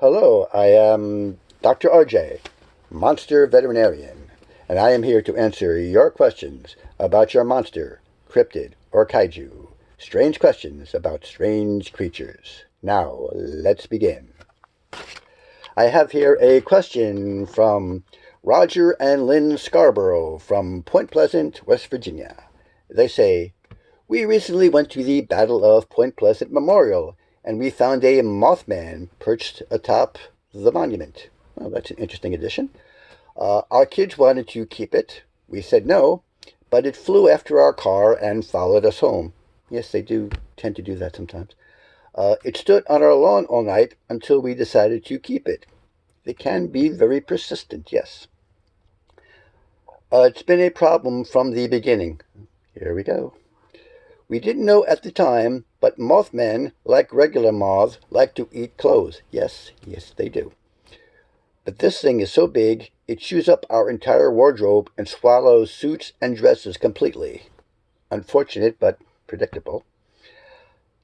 Hello, I am Dr. RJ, Monster Veterinarian, and I am here to answer your questions about your monster, cryptid, or kaiju. Strange questions about strange creatures. Now, let's begin. I have here a question from Roger and Lynn Scarborough from Point Pleasant, West Virginia. They say, "We recently went to the Battle of Point Pleasant Memorial, and we found a Mothman perched atop the monument." Well, that's an interesting addition. Our kids wanted to keep it. We said no, but it flew after our car and followed us home. Yes, they do tend to do that sometimes. It stood on our lawn all night until we decided to keep it. They can be very persistent, yes. It's been a problem from the beginning. Here we go. We didn't know at the time, but Mothmen, like regular moths, like to eat clothes. Yes, they do. But this thing is so big, it chews up our entire wardrobe and swallows suits and dresses completely. Unfortunate, but predictable.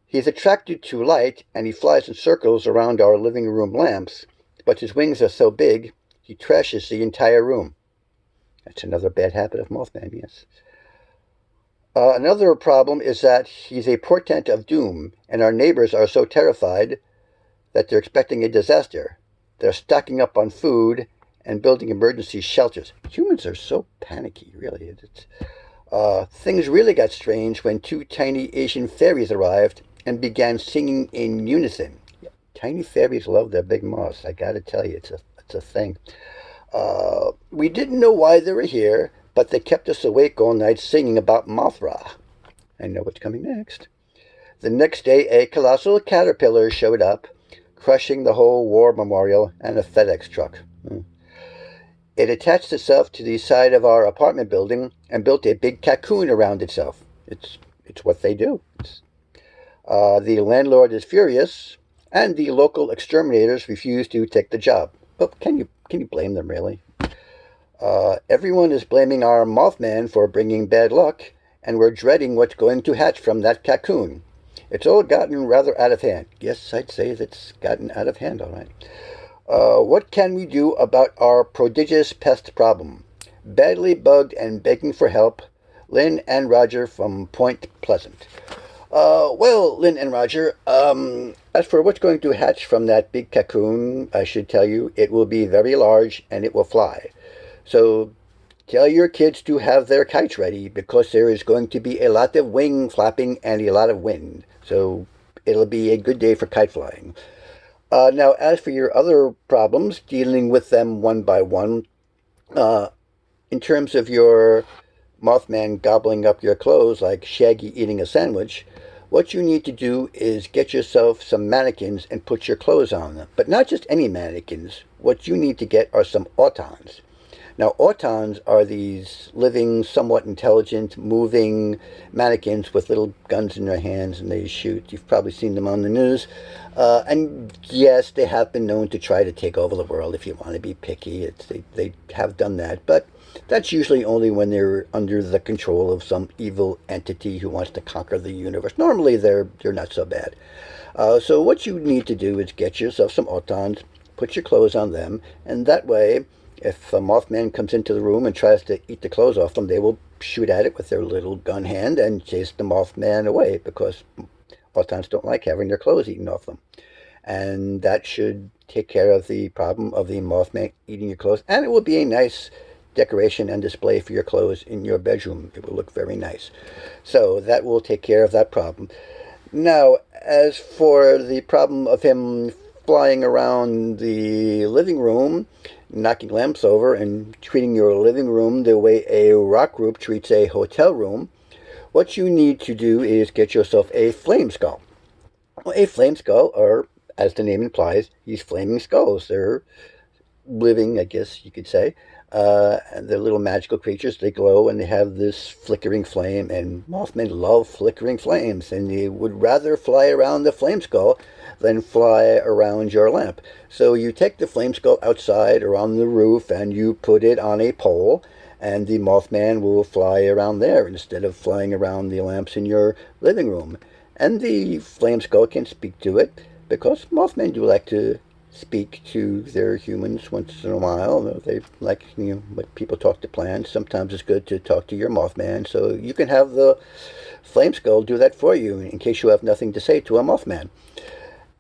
He's attracted to light, and he flies in circles around our living room lamps, but his wings are so big, he trashes the entire room. That's another bad habit of Mothman, yes. Another problem is that he's a portent of doom, and our neighbors are so terrified that they're expecting a disaster. They're stocking up on food and building emergency shelters. Humans are so panicky, really. Things really got strange when two tiny Asian fairies arrived and began singing in unison. Tiny fairies love their big moths. I gotta tell you, it's a thing. We didn't know why they were here, but they kept us awake all night singing about Mothra. I know what's coming next. The next day, a colossal caterpillar showed up, crushing the whole war memorial and a FedEx truck. It attached itself to the side of our apartment building and built a big cocoon around itself. It's what they do. The landlord is furious, and the local exterminators refuse to take the job. But can you blame them, really? Everyone is blaming our Mothman for bringing bad luck, and we're dreading what's going to hatch from that cocoon. It's all gotten rather out of hand. Yes, I'd say that's gotten out of hand, all right. What can we do about our prodigious pest problem? Badly bugged and begging for help. Lynn and Roger from Point Pleasant. Well, Lynn and Roger, as for what's going to hatch from that big cocoon, I should tell you, it will be very large and it will fly. So tell your kids to have their kites ready, because there is going to be a lot of wing flapping and a lot of wind. So it'll be a good day for kite flying. Now, as for your other problems, dealing with them one by one, in terms of your Mothman gobbling up your clothes like Shaggy eating a sandwich, what you need to do is get yourself some mannequins and put your clothes on them. But not just any mannequins. What you need to get are some autons. Now, autons are these living, somewhat intelligent, moving mannequins with little guns in their hands, and they shoot. You've probably seen them on the news. And yes, they have been known to try to take over the world if you want to be picky. They have done that, but that's usually only when they're under the control of some evil entity who wants to conquer the universe. Normally, they're not so bad. So what you need to do is get yourself some autons, put your clothes on them, and that way, if a Mothman comes into the room and tries to eat the clothes off them, they will shoot at it with their little gun hand and chase the Mothman away, because autons don't like having their clothes eaten off them. And that should take care of the problem of the Mothman eating your clothes. And it will be a nice decoration and display for your clothes in your bedroom. It will look very nice. So that will take care of that problem. Now, as for the problem of him flying around the living room, knocking lamps over, and treating your living room the way a rock group treats a hotel room, what you need to do is get yourself a flame skull. Well, a flame skull, or as the name implies, these flaming skulls. They're living, I guess you could say. They're little magical creatures. They glow and they have this flickering flame, and Mothmen love flickering flames, and they would rather fly around the flame skull than fly around your lamp. So you take the flame skull outside or on the roof and you put it on a pole, and the Mothman will fly around there instead of flying around the lamps in your living room. And the flame skull can speak to it, because Mothmen do like to speak to their humans once in a while. They like, what people talk to plants. Sometimes it's good to talk to your Mothman. So you can have the Flame Skull do that for you in case you have nothing to say to a Mothman.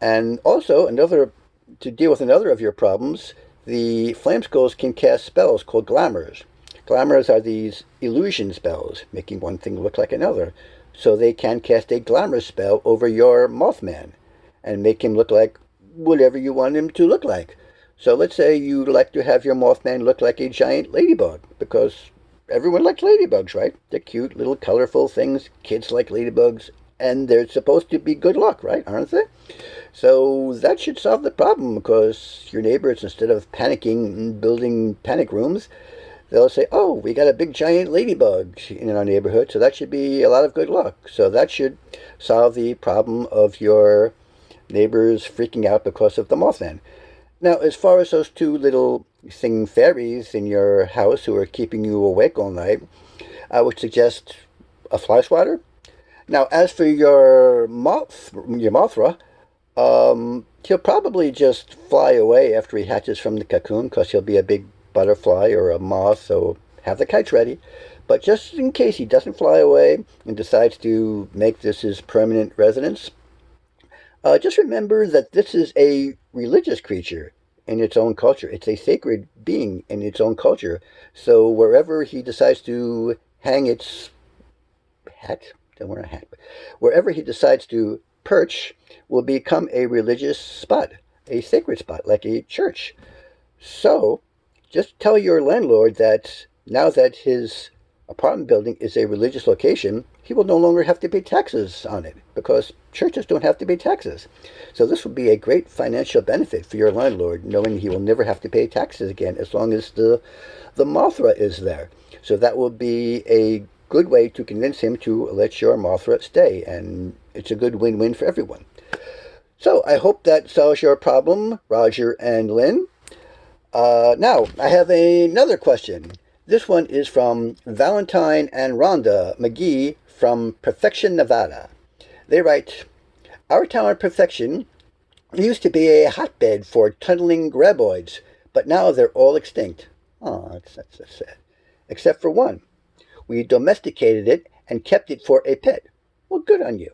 And also, to deal with another of your problems, the Flame Skulls can cast spells called glamours. Glamours are these illusion spells, making one thing look like another. So they can cast a glamour spell over your Mothman and make him look like whatever you want him to look like. So let's say you like to have your Mothman look like a giant ladybug, because everyone likes ladybugs, right? They're cute, little colorful things. Kids like ladybugs, and they're supposed to be good luck, right? Aren't they? So that should solve the problem, because your neighbors, instead of panicking and building panic rooms, they'll say, oh, we got a big giant ladybug in our neighborhood, so that should be a lot of good luck. So that should solve the problem of your neighbors freaking out because of the Mothman. Now, as far as those two little singing fairies in your house who are keeping you awake all night, I would suggest a fly swatter. Now, as for your Mothra, he'll probably just fly away after he hatches from the cocoon, because he'll be a big butterfly or a moth, so have the kites ready. But just in case he doesn't fly away and decides to make this his permanent residence, just remember that this is a religious creature in its own culture. It's a sacred being in its own culture. So wherever he decides to hang its hat, don't wear a hat, but wherever he decides to perch will become a religious spot, a sacred spot, like a church. So just tell your landlord that now that his apartment building is a religious location, he will no longer have to pay taxes on it, because churches don't have to pay taxes. So this will be a great financial benefit for your landlord, knowing he will never have to pay taxes again as long as the Mothra is there. So that will be a good way to convince him to let your Mothra stay, and it's a good win-win for everyone. So I hope that solves your problem, Roger and Lynn. Now, I have another question. This one is from Valentine and Rhonda McGee from Perfection, Nevada. They write, our town of Perfection used to be a hotbed for tunneling graboids, but now they're all extinct. Oh, that's sad. Except for one. We domesticated it and kept it for a pet. Well, good on you.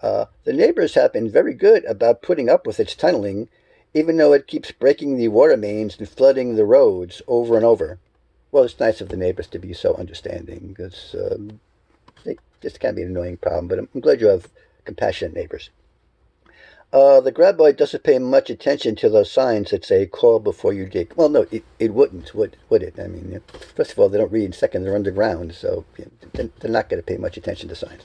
The neighbors have been very good about putting up with its tunneling, even though it keeps breaking the water mains and flooding the roads over and over. Well, it's nice of the neighbors to be so understanding, because this can be an annoying problem, but I'm glad you have compassionate neighbors. The graboid doesn't pay much attention to those signs that say, call before you dig. Well, no, it wouldn't, would it? I mean, first of all, they don't read. Second, they're underground, so they're not going to pay much attention to signs.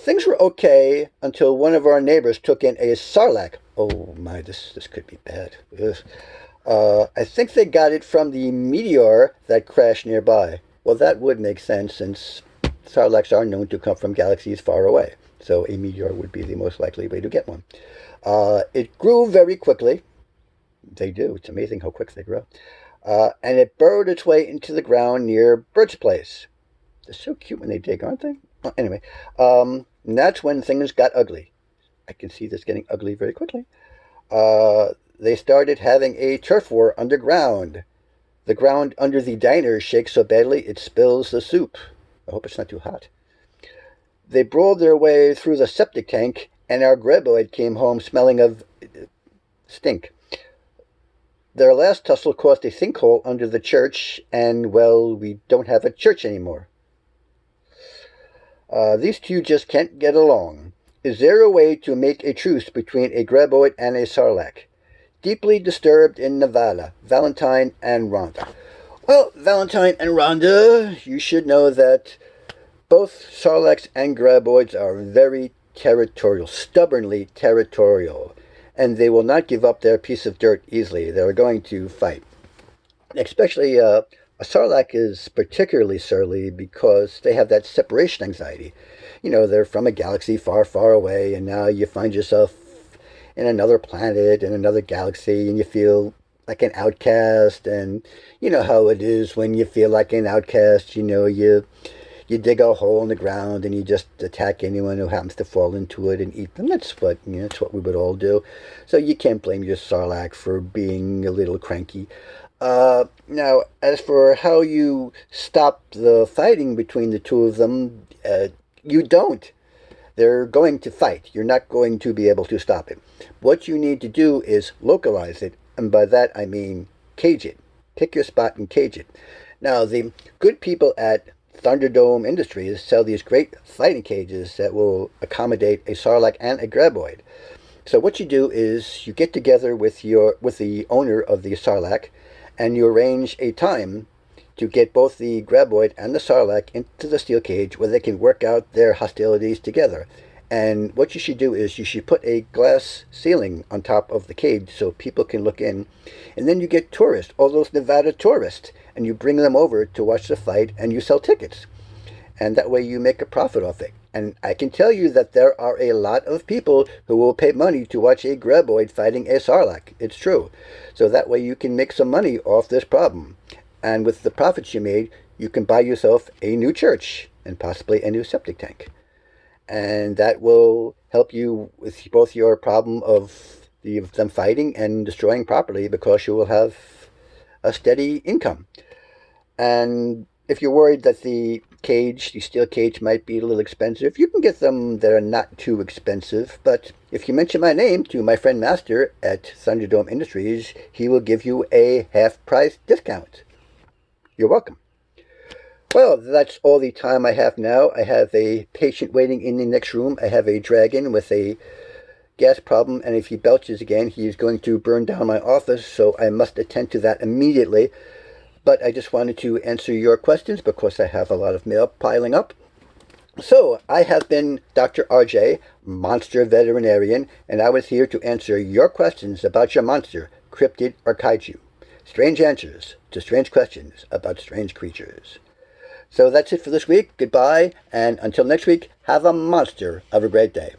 Things were okay until one of our neighbors took in a Sarlacc. Oh my, this could be bad. I think they got it from the meteor that crashed nearby. Well, that would make sense, since Sarlaccs are known to come from galaxies far away. So a meteor would be the most likely way to get one. It grew very quickly. They do. It's amazing how quick they grow. And it burrowed its way into the ground near Bert's place. They're so cute when they dig, aren't they? Well, anyway, and that's when things got ugly. I can see this getting ugly very quickly. They started having a turf war underground. The ground under the diner shakes so badly it spills the soup. I hope it's not too hot. They brawled their way through the septic tank, and our graboid came home smelling of stink. Their last tussle caused a sinkhole under the church, and, well, we don't have a church anymore. These two just can't get along. Is there a way to make a truce between a graboid and a Sarlacc? Deeply disturbed in Nevada. Valentine and Rhonda. Well, Valentine and Rhonda, you should know that both Sarlaccs and graboids are very territorial, stubbornly territorial, and they will not give up their piece of dirt easily. They're going to fight. Especially a Sarlacc is particularly surly because they have that separation anxiety. You know, they're from a galaxy far, far away, and now you find yourself in another planet, in another galaxy, and you feel like an outcast. And you know how it is when you feel like an outcast. You know, you you dig a hole in the ground and you just attack anyone who happens to fall into it and eat them. That's what that's what we would all do. So you can't blame your Sarlacc for being a little cranky. Now, as for how you stop the fighting between the two of them, you don't. They're going to fight. You're not going to be able to stop it. What you need to do is localize it, and by that I mean cage it. Pick your spot and cage it. Now, the good people at Thunderdome Industries sell these great fighting cages that will accommodate a Sarlacc and a Graboid. So what you do is you get together with the owner of the Sarlacc, and you arrange a time to get both the Graboid and the Sarlacc into the steel cage where they can work out their hostilities together. And what you should do is you should put a glass ceiling on top of the cage so people can look in. And then you get tourists, all those Nevada tourists, and you bring them over to watch the fight and you sell tickets. And that way you make a profit off it. And I can tell you that there are a lot of people who will pay money to watch a Graboid fighting a Sarlacc. It's true. So that way you can make some money off this problem. And with the profits you made, you can buy yourself a new church and possibly a new septic tank. And that will help you with both your problem of them fighting and destroying property, because you will have a steady income. And if you're worried that the steel cage might be a little expensive, you can get them that are not too expensive. But if you mention my name to my friend Master at Thunderdome Industries, he will give you a half-price discount. You're welcome. Well, that's all the time I have now. I have a patient waiting in the next room. I have a dragon with a gas problem, and if he belches again, he's going to burn down my office, so I must attend to that immediately. But I just wanted to answer your questions because I have a lot of mail piling up. So, I have been Dr. RJ, Monster Veterinarian, and I was here to answer your questions about your monster, cryptid or kaiju. Strange answers to strange questions about strange creatures. So that's it for this week. Goodbye, and until next week, have a monster of a great day.